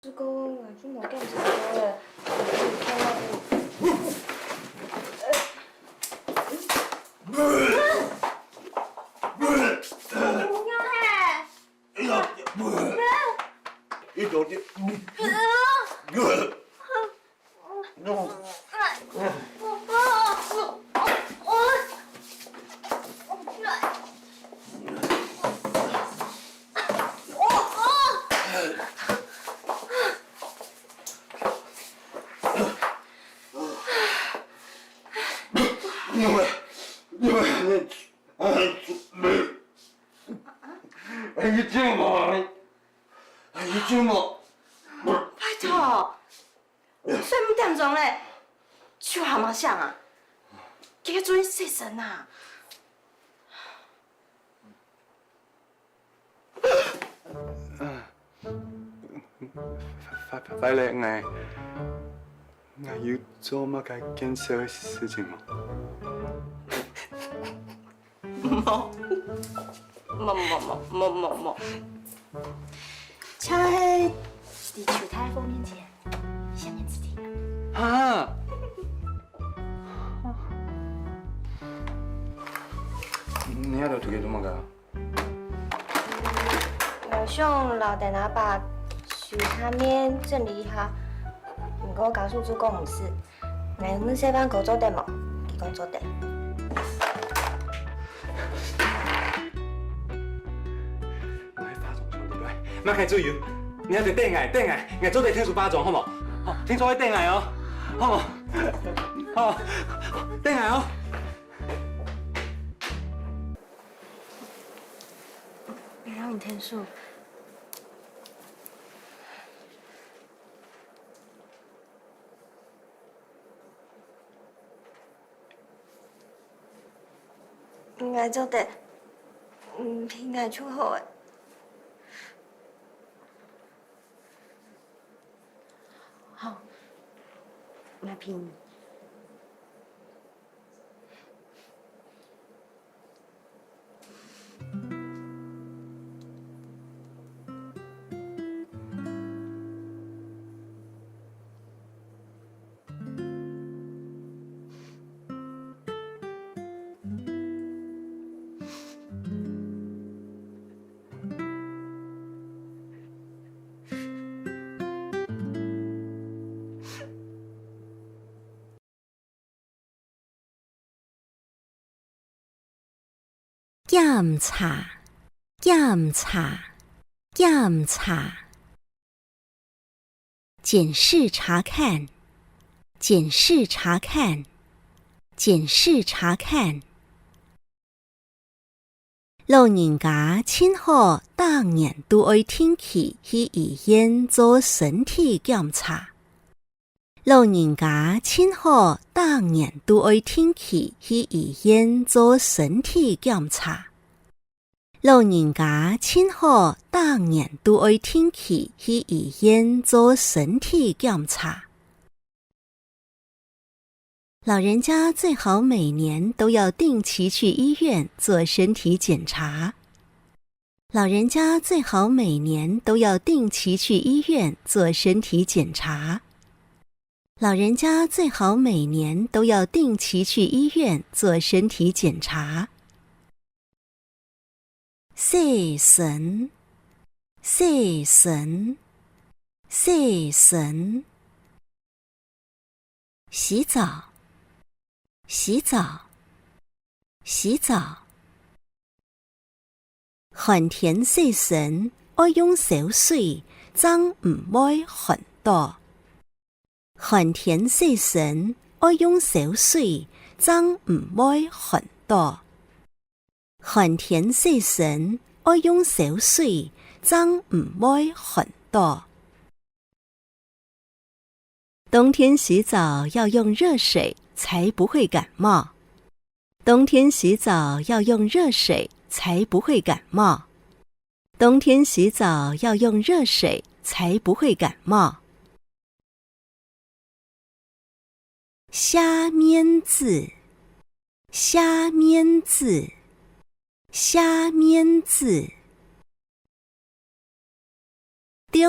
这个我就冇检查过了，拜托，睡5点钟嘞，手还冇响啊？记得注意洗身啊！快乐我要做乜嘅建设嘅事情吗？冇，请喺伫球台封面前下面字体。啊！你喺度做嘅做乜噶？我想留电阿爸手下面整理一下，不过告诉主讲唔是，我们下班哥做地冇，佢讲做地。我喺化妝廠度嚟，唔係主要，你喺度頂挨做地聽數化妝好冇？好，聽錯喺頂挨哦，好冇？好，頂挨哦。别让你天数。应该做得，应该出好诶。好，那拼。检查，检查，检查，检视查看，检视查看，检视查看。老人家请好当年都爱天气去医院做身体检查。老人家请好当年都爱天气去医院做身体检查。老人家请好当年都爱天气去医院做身体检查。老人家最好每年都要定期去医院做身体检查。老人家最好每年都要定期去医院做身体检查。老人家最好每年都要定期去医院做身体检查。洗身，洗身，洗身。洗澡，洗澡，洗澡。寒天洗身要用少水，脏唔會很多。寒天洗身要用少水，脏唔會很多。寒天洗身要用少水，脏唔會很多。冬天洗澡要用热水，才不会感冒。冬天洗澡要用热水，才不会感冒。冬天洗澡要用热水，才不会感冒。虾面子，虾面子，虾面子。